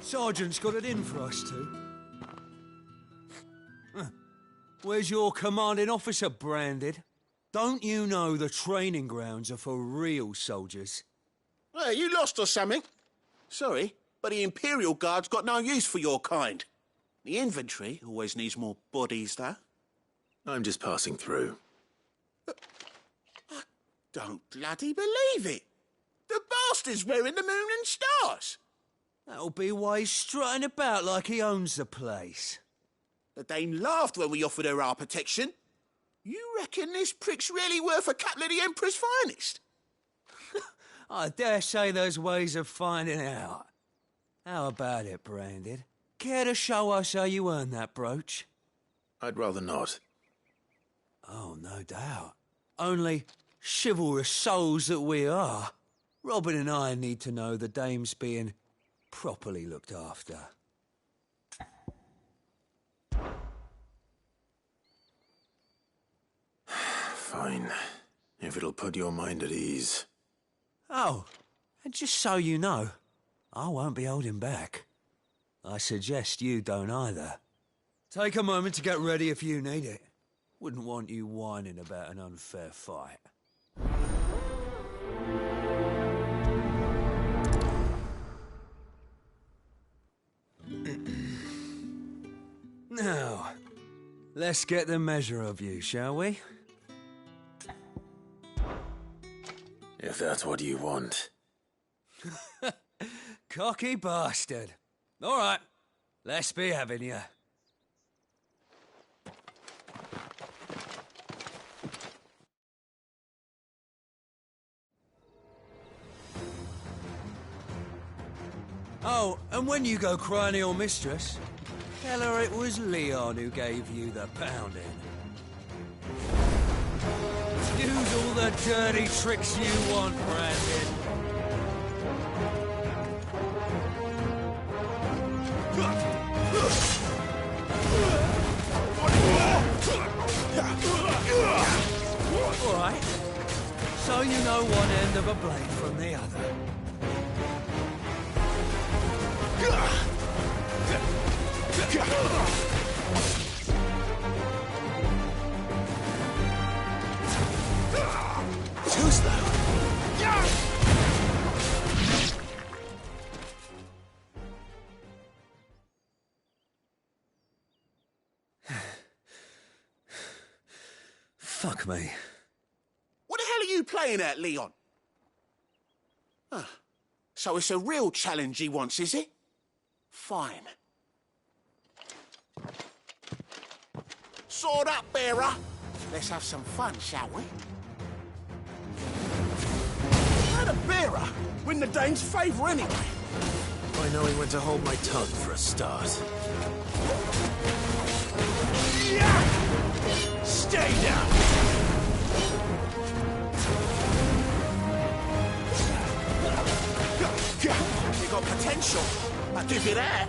Sergeant's got it in for us two. Where's your commanding officer, Branded? Don't you know the training grounds are for real soldiers? Hey, you lost or something? Sorry, but the Imperial Guard's got no use for your kind. The infantry always needs more bodies, though. I'm just passing through. I don't bloody believe it. The bastard's wearing the moon and stars. That'll be why he's strutting about like he owns the place. The Dame laughed when we offered her our protection. You reckon this prick's really worth a couple of the Emperor's finest? I dare say there's ways of finding out. How about it, Branded? Care to show us how you earned that brooch? I'd rather not. Oh, no doubt. Only chivalrous souls that we are, Robin and I need to know the Dame's being properly looked after. Fine. If it'll put your mind at ease. Oh, and just so you know, I won't be holding back. I suggest you don't either. Take a moment to get ready if you need it. Wouldn't want you whining about an unfair fight. Now, let's get the measure of you, shall we? If that's what you want. Cocky bastard. All right, let's be having you. Oh, and when you go crying to your mistress, tell her it was Leon who gave you the pounding. Use all the dirty tricks you want, Brandon. All right. So you know one end of a blade from the other. Too slow. Fuck me. What the hell are you playing at, Leon? So it's a real challenge he wants, is it? Fine. Sword up, bearer. Let's have some fun, shall we? How'd a bearer win the Dane's favour anyway? By knowing when to hold my tongue for a start. Stay down! You got potential. I'll give you that.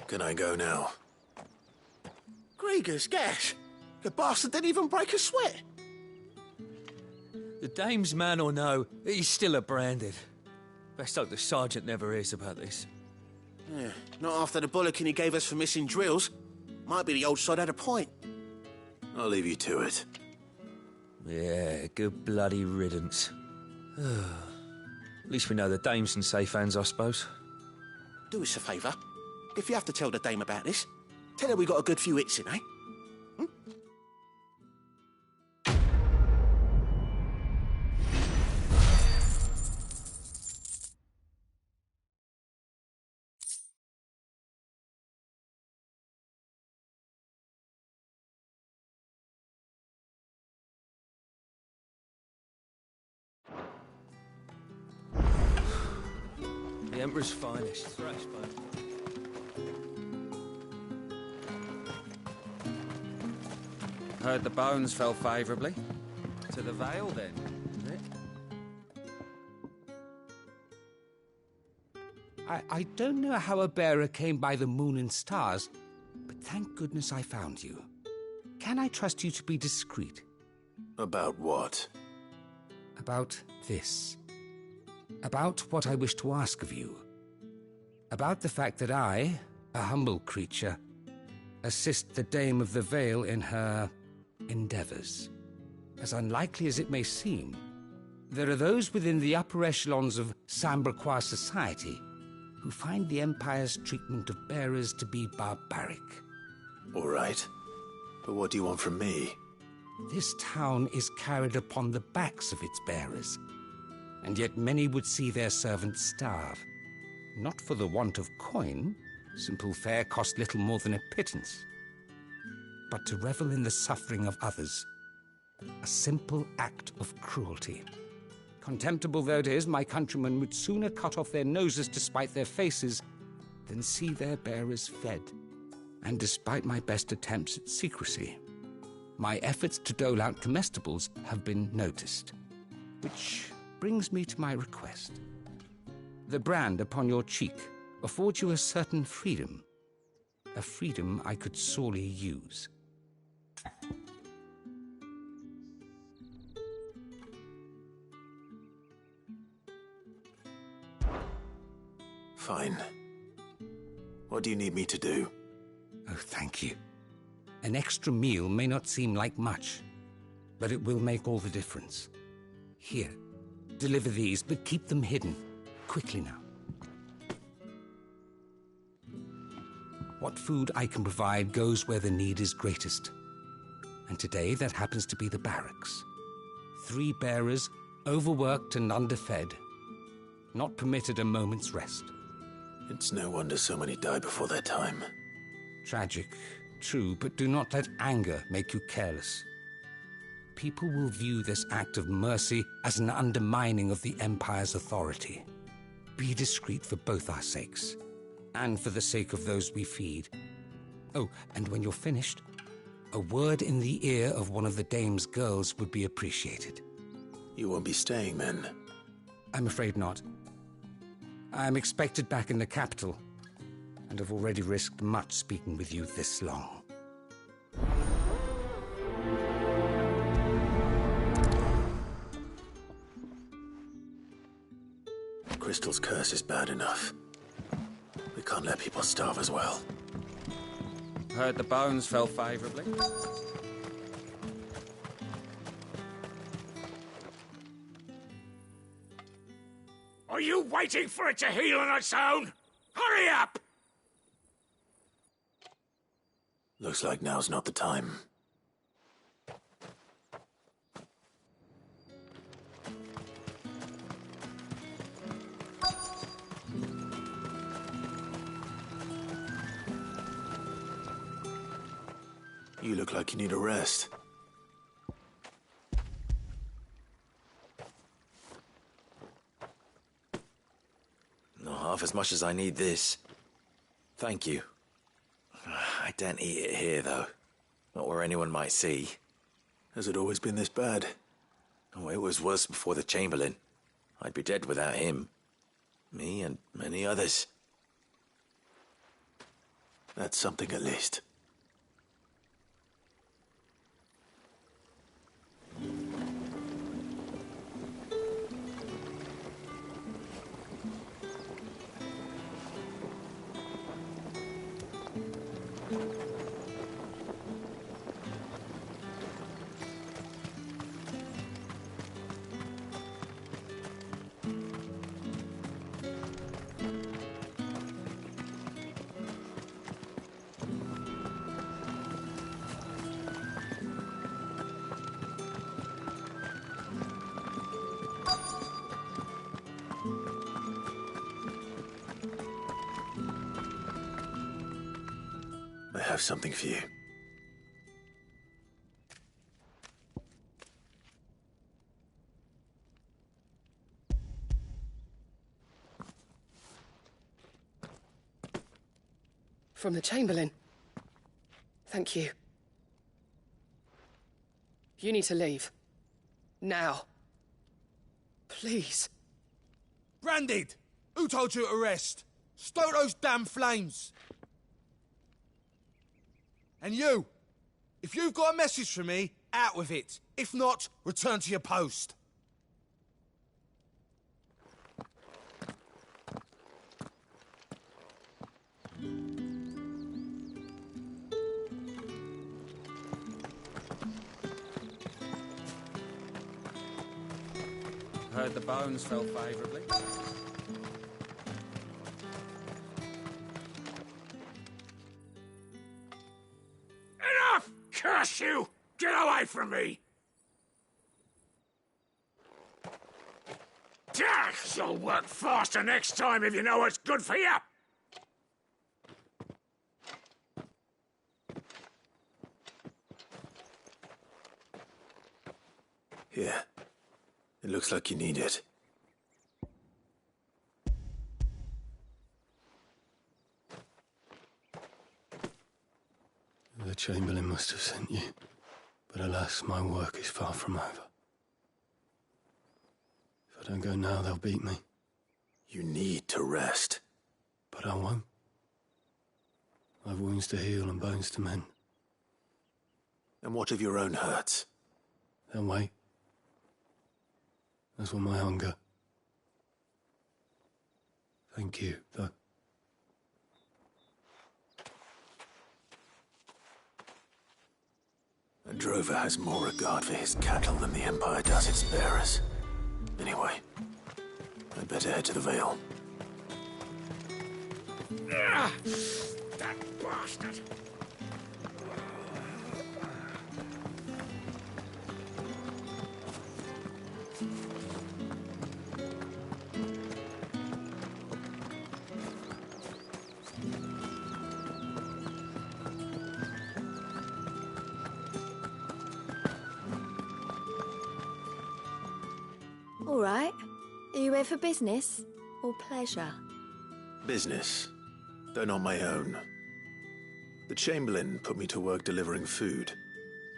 Can I go now? Grieger's gas. The bastard didn't even break a sweat. The Dame's man or no, he's still a Branded. Best hope the Sergeant never hears about this. Yeah, not after the bullocking he gave us for missing drills. Might be the old sod had a point. I'll leave you to it. Yeah, good bloody riddance. At least we know the Dame's in safe hands, I suppose. Do us a favour. If you have to tell the Dame about this, tell her we got a good few hits in, eh? Emperor's finest. Thrash bone. Heard the bones fell favourably. To the Vale, then, is it? I don't know how a bearer came by the moon and stars, but thank goodness I found you. Can I trust you to be discreet? About what? About this. About what I wish to ask of you. About the fact that I, a humble creature, assist the Dame of the Vale in her endeavors. As unlikely as it may seem, there are those within the upper echelons of Sambraquois society who find the Empire's treatment of bearers to be barbaric. All right. But what do you want from me? This town is carried upon the backs of its bearers, and yet many would see their servants starve. Not for the want of coin, simple fare cost little more than a pittance, but to revel in the suffering of others, a simple act of cruelty. Contemptible though it is, my countrymen would sooner cut off their noses to spite their faces than see their bearers fed. And despite my best attempts at secrecy, my efforts to dole out comestibles have been noticed. Which brings me to my request. The brand upon your cheek affords you a certain freedom. A freedom I could sorely use. Fine. What do you need me to do? Oh, thank you. An extra meal may not seem like much, but it will make all the difference. Here, deliver these, but keep them hidden. Quickly now. What food I can provide goes where the need is greatest. And today that happens to be the barracks. 3 bearers, overworked and underfed, not permitted a moment's rest. It's no wonder so many die before their time. Tragic, true, but do not let anger make you careless. People will view this act of mercy as an undermining of the Empire's authority. Be discreet for both our sakes, and for the sake of those we feed. Oh, and when you're finished, a word in the ear of one of the Dame's girls would be appreciated. You won't be staying then? I'm afraid not. I'm expected back in the capital, and have already risked much speaking with you this long. Crystal's curse is bad enough. We can't let people starve as well. Heard the bones fell favourably. Are you waiting for it to heal on its own? Hurry up! Looks like now's not the time. You look like you need a rest. Not half as much as I need this. Thank you. I daren't eat it here, though. Not where anyone might see. Has it always been this bad? Oh, it was worse before the Chamberlain. I'd be dead without him. Me and many others. That's something at least. I have something for you. From the Chamberlain. Thank you. You need to leave. Now. Please. Branded! Who told you to rest? Stoke those damn flames! And you! If you've got a message for me, out with it. If not, return to your post. Heard the bones fell favourably. Enough! Curse you! Get away from me! You'll work faster next time if you know what's good for you! Here. It looks like you need it. The Chamberlain must have sent you, but alas, my work is far from over. If I don't go now, they'll beat me. You need to rest. But I won't. I've wounds to heal and bones to mend. And what of your own hurts? They'll wait. As will my hunger. Thank you, though. A drover has more regard for his cattle than the Empire does its bearers. Anyway, I'd better head to the Vale. That bastard! All right. Are you here for business or pleasure? Business, though not my own. The Chamberlain put me to work delivering food.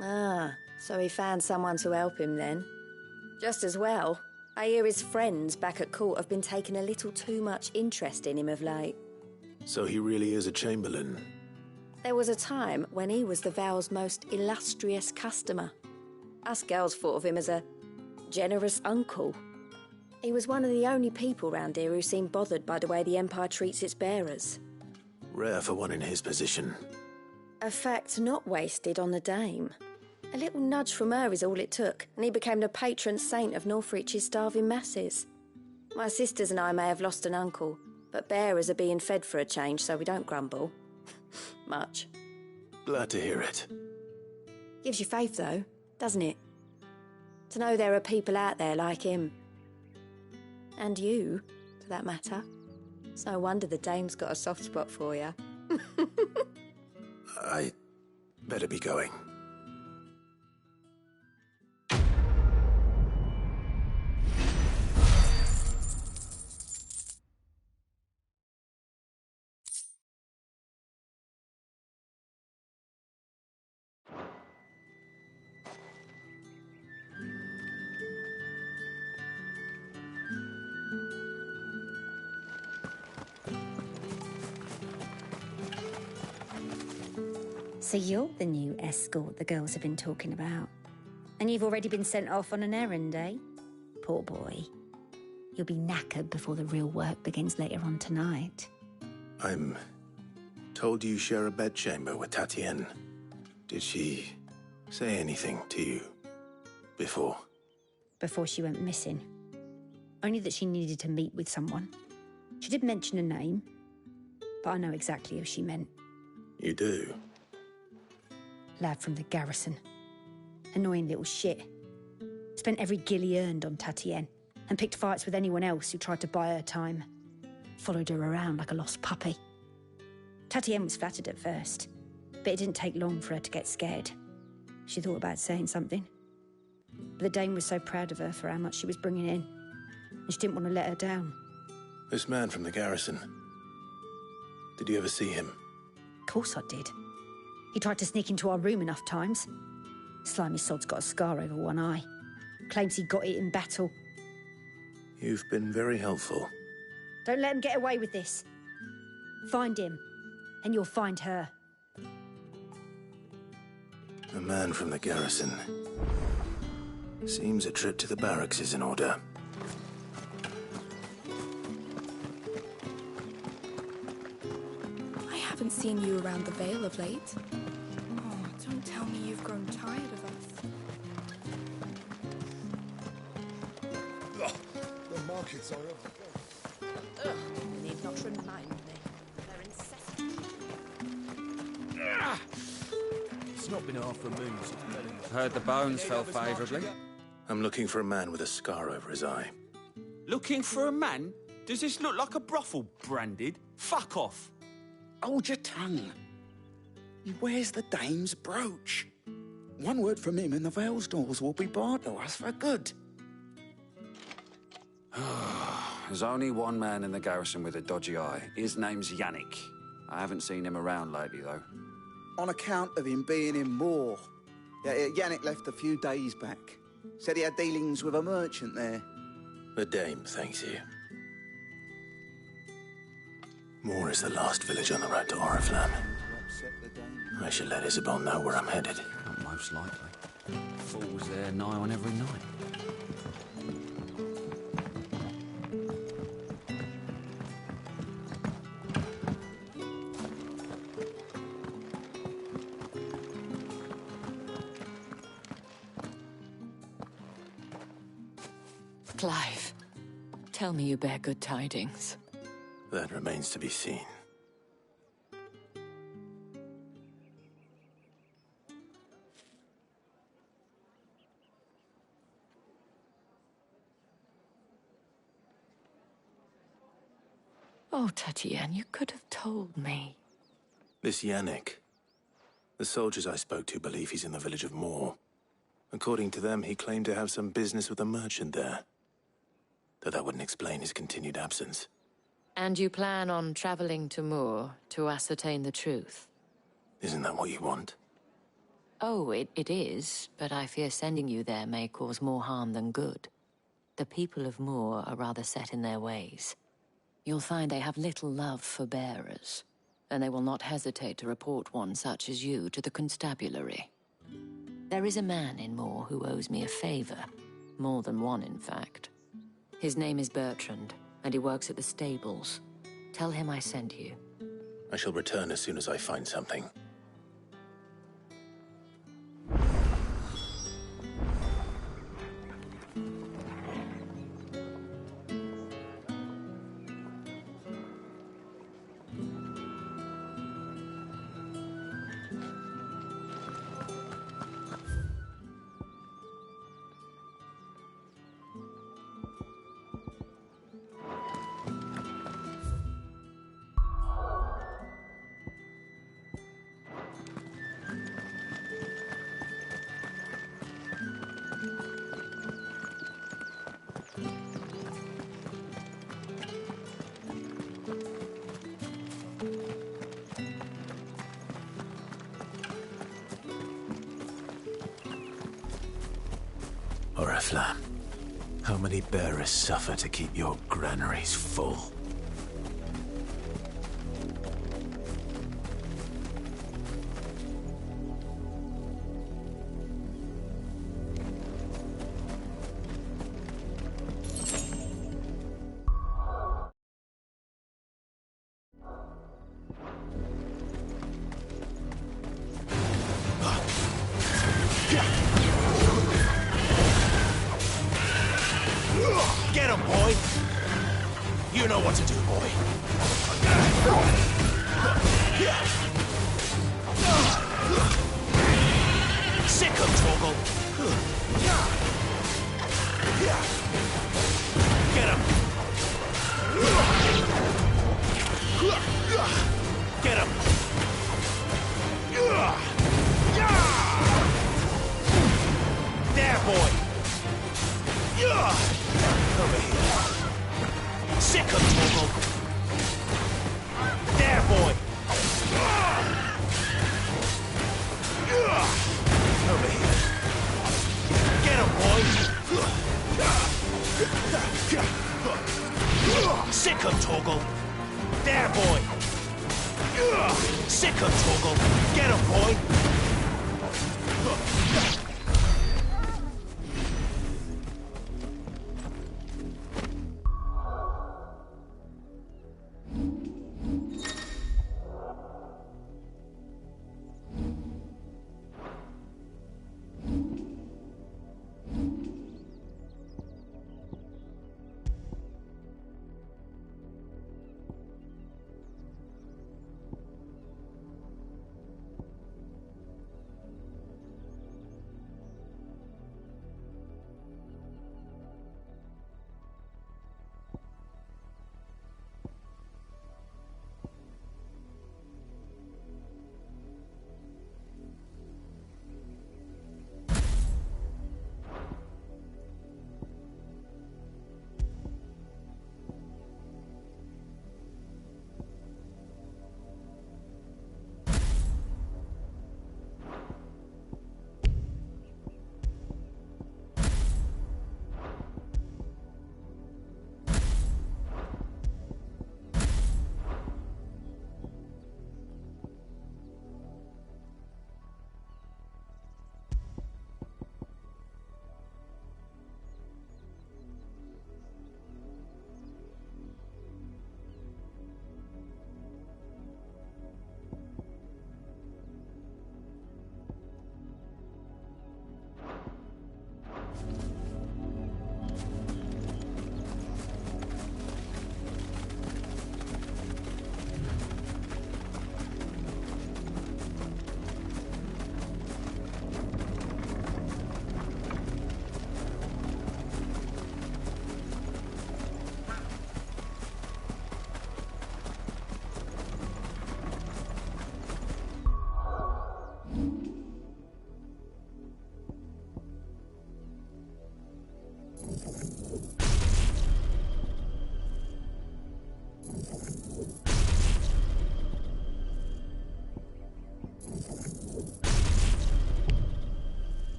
Ah, so he found someone to help him then. Just as well. I hear his friends back at court have been taking a little too much interest in him of late. So he really is a Chamberlain. There was a time when he was the Vale's most illustrious customer. Us girls thought of him as a generous uncle. He was one of the only people round here who seemed bothered by the way the Empire treats its bearers. Rare for one in his position. A fact not wasted on the dame. A little nudge from her is all it took, and he became the patron saint of Northreach's starving masses. My sisters and I may have lost an uncle, but bearers are being fed for a change, so we don't grumble. Much. Glad to hear it. Gives you faith, though, doesn't it? To know there are people out there like him. And you, for that matter. It's no wonder the dame's got a soft spot for you. I better be going. So you're the new escort the girls have been talking about. And you've already been sent off on an errand, eh? Poor boy. You'll be knackered before the real work begins later on tonight. I'm told you share a bedchamber with Tatienne. Did she say anything to you before? Before she went missing. Only that she needed to meet with someone. She did mention a name, but I know exactly who she meant. You do? Lad from the garrison. Annoying little shit. Spent every guil he earned on Tatienne and picked fights with anyone else who tried to buy her time. Followed her around like a lost puppy. Tatienne was flattered at first, but it didn't take long for her to get scared. She thought about saying something. But the dame was so proud of her for how much she was bringing in, and she didn't want to let her down. This man from the garrison. Did you ever see him? course I did. He tried to sneak into our room enough times. Slimy sod's got a scar over one eye. Claims he got it in battle. You've been very helpful. Don't let him get away with this. Find him, and you'll find her. A man from the garrison. Seems a trip to the barracks is in order. I haven't seen you around the Vale of late. Oh, don't tell me you've grown tired of us. The markets are up. Ugh, you need not remind me. They're incessant. It's not been half a moon since Heard the bones fell favourably. I'm looking for a man with a scar over his eye. Looking for a man? Does this look like a brothel branded? Fuck off. Hold your tongue. He wears the dame's brooch. One word from him and the Vale's doors will be barred to us for good. There's only one man in the garrison with a dodgy eye. His name's Yannick. I haven't seen him around lately, though. On account of him being in Moor. Yannick left a few days back. Said he had dealings with a merchant there. The dame thanks you. Moor is the last village on the road to Oriflamme. I should let Isabel know where I'm headed. Not most likely. Fools there nigh on every night. Clive, tell me you bear good tidings. That remains to be seen. Oh, Tatienne, you could have told me. This Yannick. The soldiers I spoke to believe he's in the village of Moor. According to them, he claimed to have some business with a merchant there. Though that wouldn't explain his continued absence. And you plan on traveling to Moor to ascertain the truth? Isn't that what you want? Oh, it is, but I fear sending you there may cause more harm than good. The people of Moor are rather set in their ways. You'll find they have little love for bearers, and they will not hesitate to report one such as you to the constabulary. There is a man in Moor who owes me a favor. More than one, in fact. His name is Bertrand, and he works at the stables. Tell him I sent you. I shall return as soon as I find something. Oriflamme, how many bearers suffer to keep your granaries full? Get him, boy! You know what to do, boy. Sick him, Torgal! Get him! Get him! There, boy! Over here. Sick of Torgal. There, boy. Torgal. There, boy. Ugh. Sick of Torgal. Get him, boy.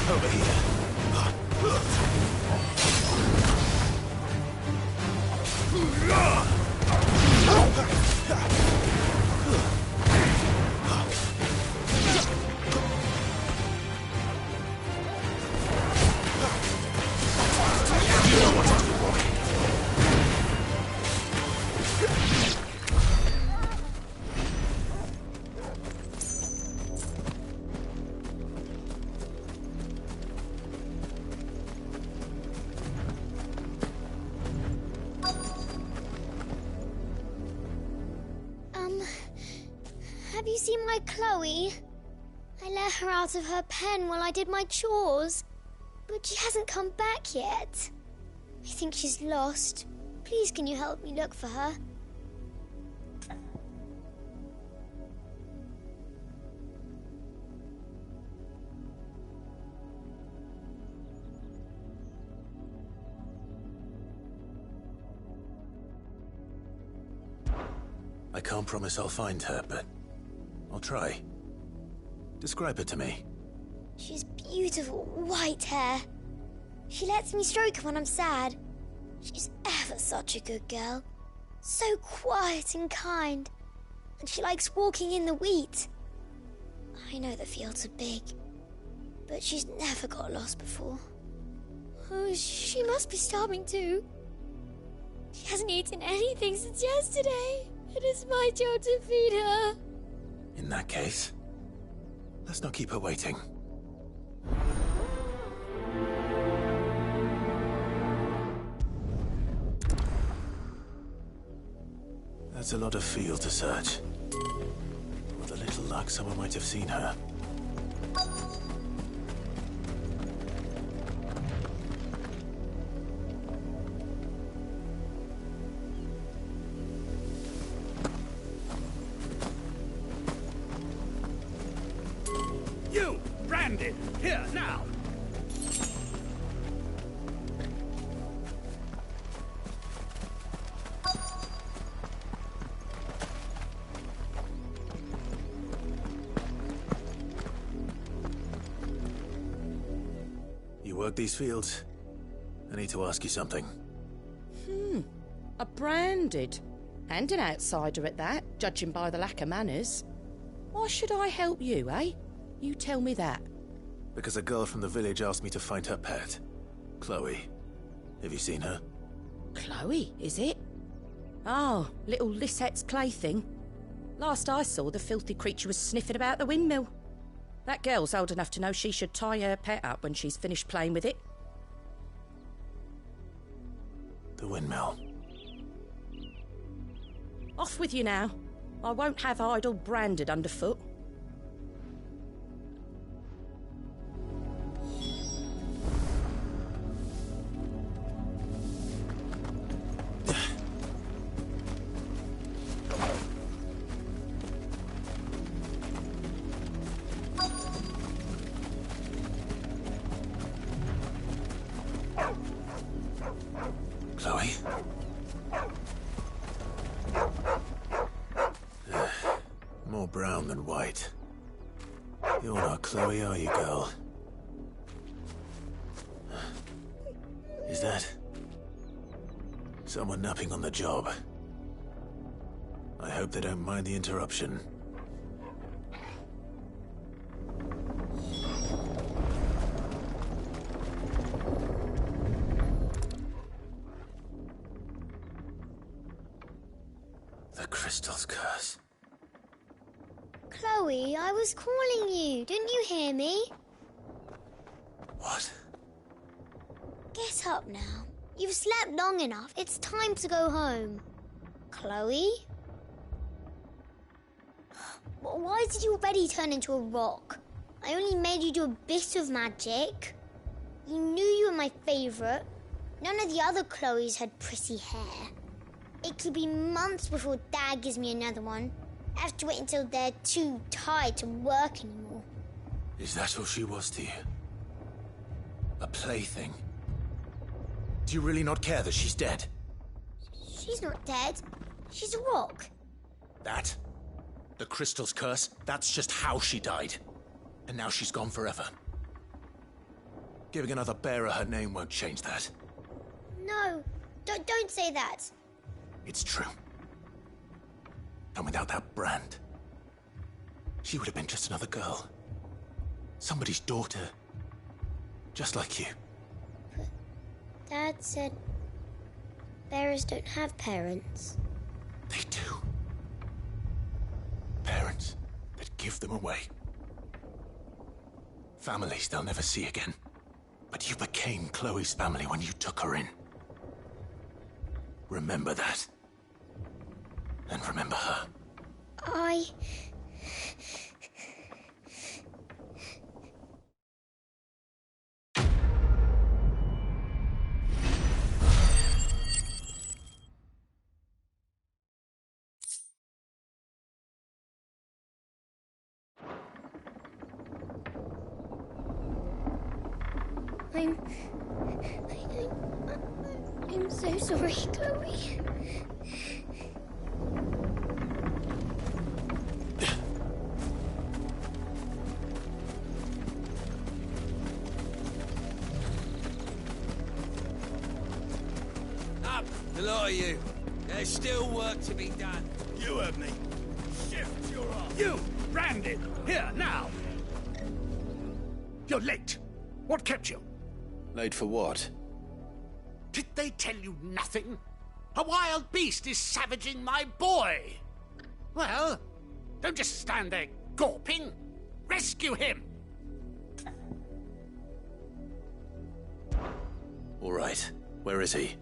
Over here. Have you seen my Chloe? I let her out of her pen while I did my chores, but she hasn't come back yet. I think she's lost. Please, can you help me look for her? I can't promise I'll find her, but I'll try. Describe her to me. She's beautiful white hair. She lets me stroke her when I'm sad. She's ever such a good girl. So quiet and kind. And she likes walking in the wheat. I know the fields are big, but she's never got lost before. Oh, she must be starving too. She hasn't eaten anything since yesterday. It is my job to feed her. In that case, Let's not keep her waiting. That's a lot of field to search. With a little luck, someone might have seen her. You, Brandon, here, now! You work these fields? I need to ask you something. A branded. And an outsider at that, judging by the lack of manners. Why should I help you, eh? You tell me that. Because a girl from the village asked me to find her pet. Chloe. Have you seen her? Chloe, is it? Oh, little Lisette's plaything. Last I saw, the filthy creature was sniffing about the windmill. That girl's old enough to know she should tie her pet up when she's finished playing with it. The windmill. Off with you now. I won't have idle branded underfoot. Chloe? More brown than white. You're not Chloe, are you, girl? Is that someone napping on the job? I hope they don't mind the interruption. The crystal's curse. Chloe, I was calling you. Didn't you hear me? What? Get up now. You've slept long enough. It's time to go home. Chloe? Why did you already turn into a rock? I only made you do a bit of magic. You knew you were my favourite. None of the other Chloes had pretty hair. It could be months before Dad gives me another one. I have to wait until they're too tired to work anymore. Is that all she was to you? A plaything? Do you really not care that she's dead? She's not dead. She's a rock. That? The crystal's curse? That's just how she died. And now she's gone forever. Giving another bearer her name won't change that. No, don't say that. It's true. And without that brand, she would have been just another girl. Somebody's daughter. Just like you. But Dad said bearers don't have parents. They do. Parents that give them away. Families they'll never see again. But you became Chloe's family when you took her in. Remember that. And remember her. I'm so sorry, Chloe. Up, the lot of you. There's still work to be done. You heard me. Shift your arm. You, Brandon, here, now! You're late. What kept you? Late for what? Did they tell you nothing? A wild beast is savaging my boy. Well, don't just stand there gawping. Rescue him! All right. Where is he?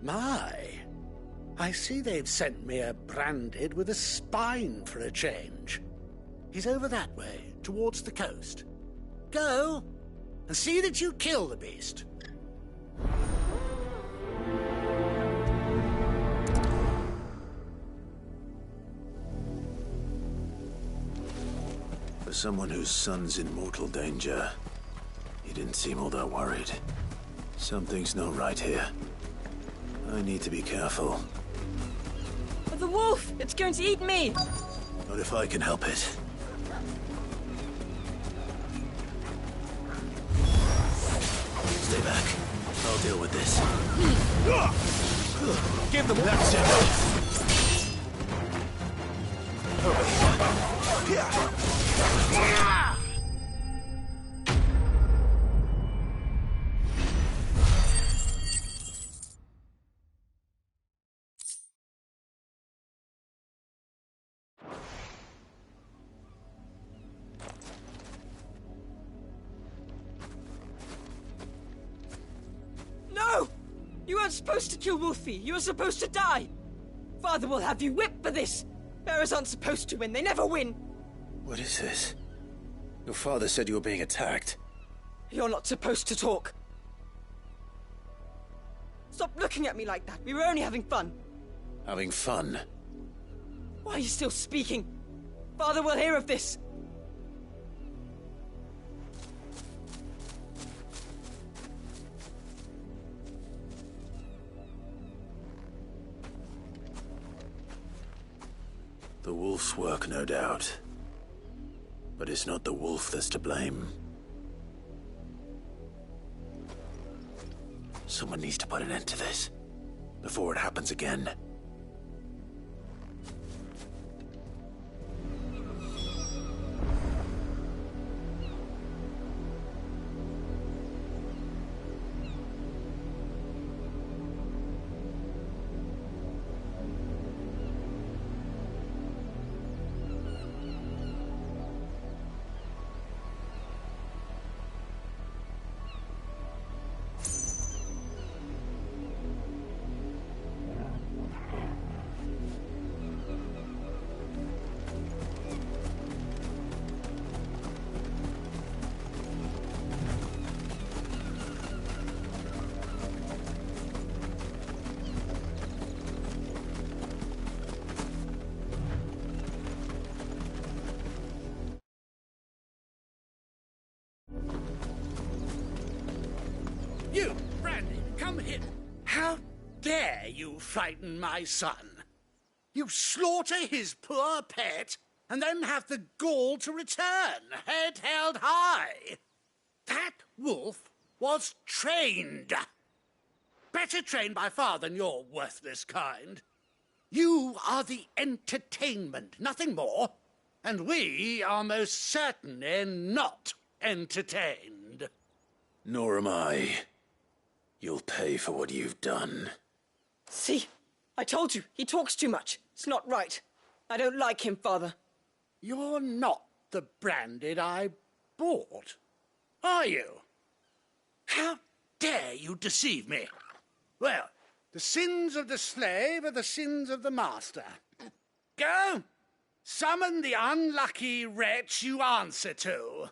My. I see they've sent me a branded with a spine for a change. He's over that way, towards the coast. Go, and see that you kill the beast. For someone whose son's in mortal danger, he didn't seem all that worried. Something's not right here. I need to be careful. The wolf! It's going to eat me! Not if I can help it. Stay back. I'll deal with this. Give them That's enough! No! You weren't supposed to kill Wolfie. You were supposed to die. Father will have you whipped for this. Bearers aren't supposed to win. They never win. What is this? Your father said you were being attacked. You're not supposed to talk. Stop looking at me like that. We were only having fun. Having fun? Why are you still speaking? Father will hear of this. The wolf's work, no doubt. But it's not the wolf that's to blame. Someone needs to put an end to this, before it happens again. You, Brandy, come here. How dare you frighten my son? You slaughter his poor pet and then have the gall to return, head held high. That wolf was trained. Better trained by far than your worthless kind. You are the entertainment, nothing more. And we are most certainly not entertained. Nor am I. You'll pay for what you've done. See? I told you, he talks too much. It's not right. I don't like him, Father. You're not the branded I bought, are you? How dare you deceive me? Well, the sins of the slave are the sins of the master. Go! Summon the unlucky wretch you answer to.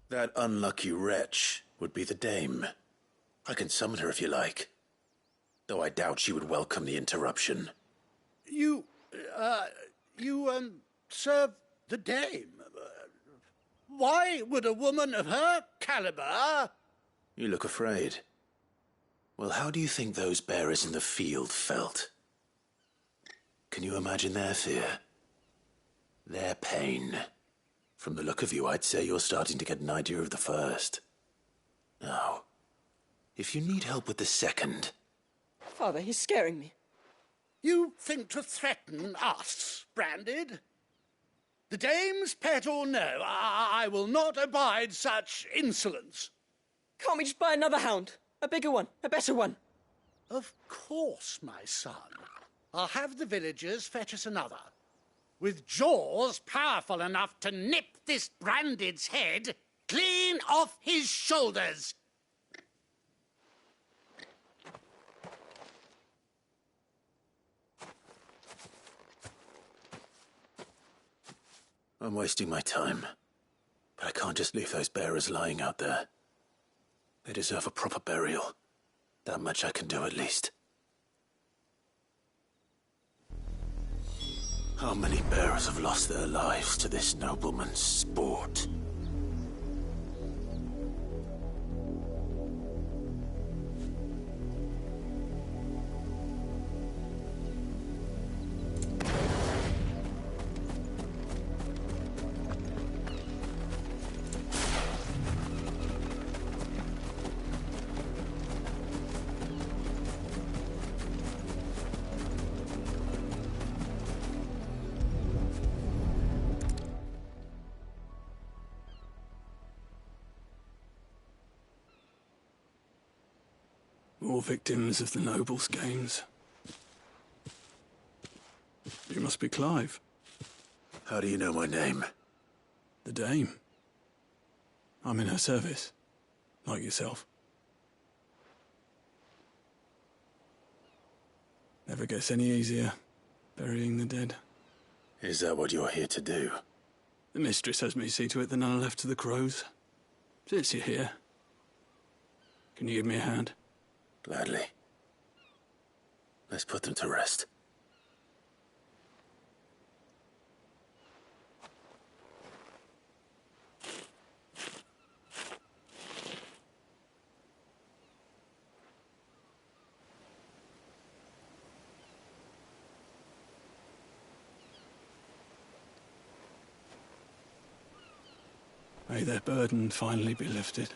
That unlucky wretch would be the dame. I can summon her if you like. Though I doubt she would welcome the interruption. You serve the dame. Why would a woman of her caliber... You look afraid. Well, how do you think those bearers in the field felt? Can you imagine their fear? Their pain? From the look of you, I'd say you're starting to get an idea of the first. Now, if you need help with the second... Father, he's scaring me. You think to threaten us, Branded? The dame's pet or no, I will not abide such insolence. Can't we just buy another hound? A bigger one, a better one. Of course, my son. I'll have the villagers fetch us another. With jaws powerful enough to nip this Branded's head clean off his shoulders. I'm wasting my time. But I can't just leave those bearers lying out there. They deserve a proper burial. That much I can do at least. How many bearers have lost their lives to this nobleman's sport? More victims of the nobles' games. You must be Clive. How do you know my name? The Dame. I'm in her service, like yourself. Never gets any easier, burying the dead. Is that what you're here to do? The mistress has me see to it that none are left to the crows. Since you're here, can you give me a hand? Gladly. Let's put them to rest. May their burden finally be lifted.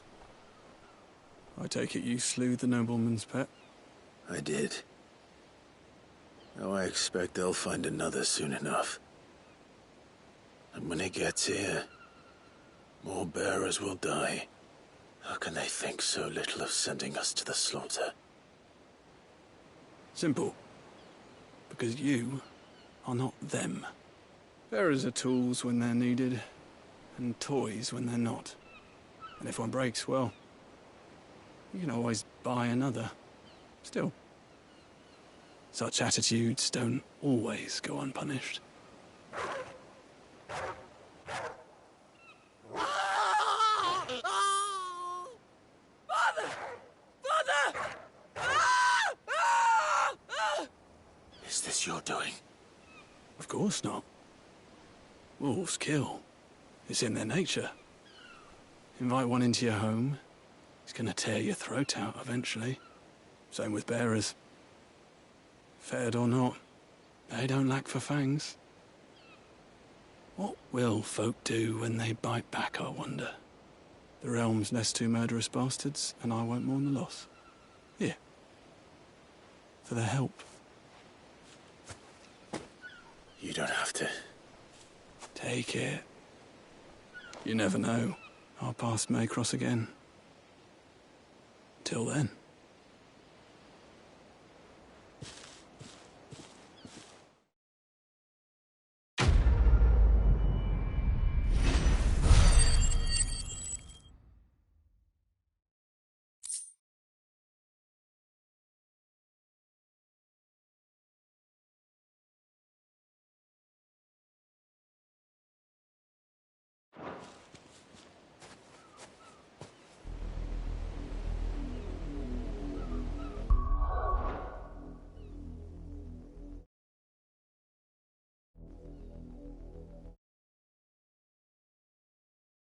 I take it you slew the nobleman's pet? I did. Now I expect they'll find another soon enough. And when it gets here, more bearers will die. How can they think so little of sending us to the slaughter? Simple. Because you are not them. Bearers are tools when they're needed, and toys when they're not. And if one breaks, well, you can always buy another. Still, such attitudes don't always go unpunished. Father! Father! Is this your doing? Of course not. Wolves kill. It's in their nature. Invite one into your home, he's gonna tear your throat out eventually. Same with bearers. Fed or not, they don't lack for fangs. What will folk do when they bite back, I wonder? The realm's nest two murderous bastards, and I won't mourn the loss. Here. For their help. You don't have to. Take it. You never know. Our paths may cross again. Till then.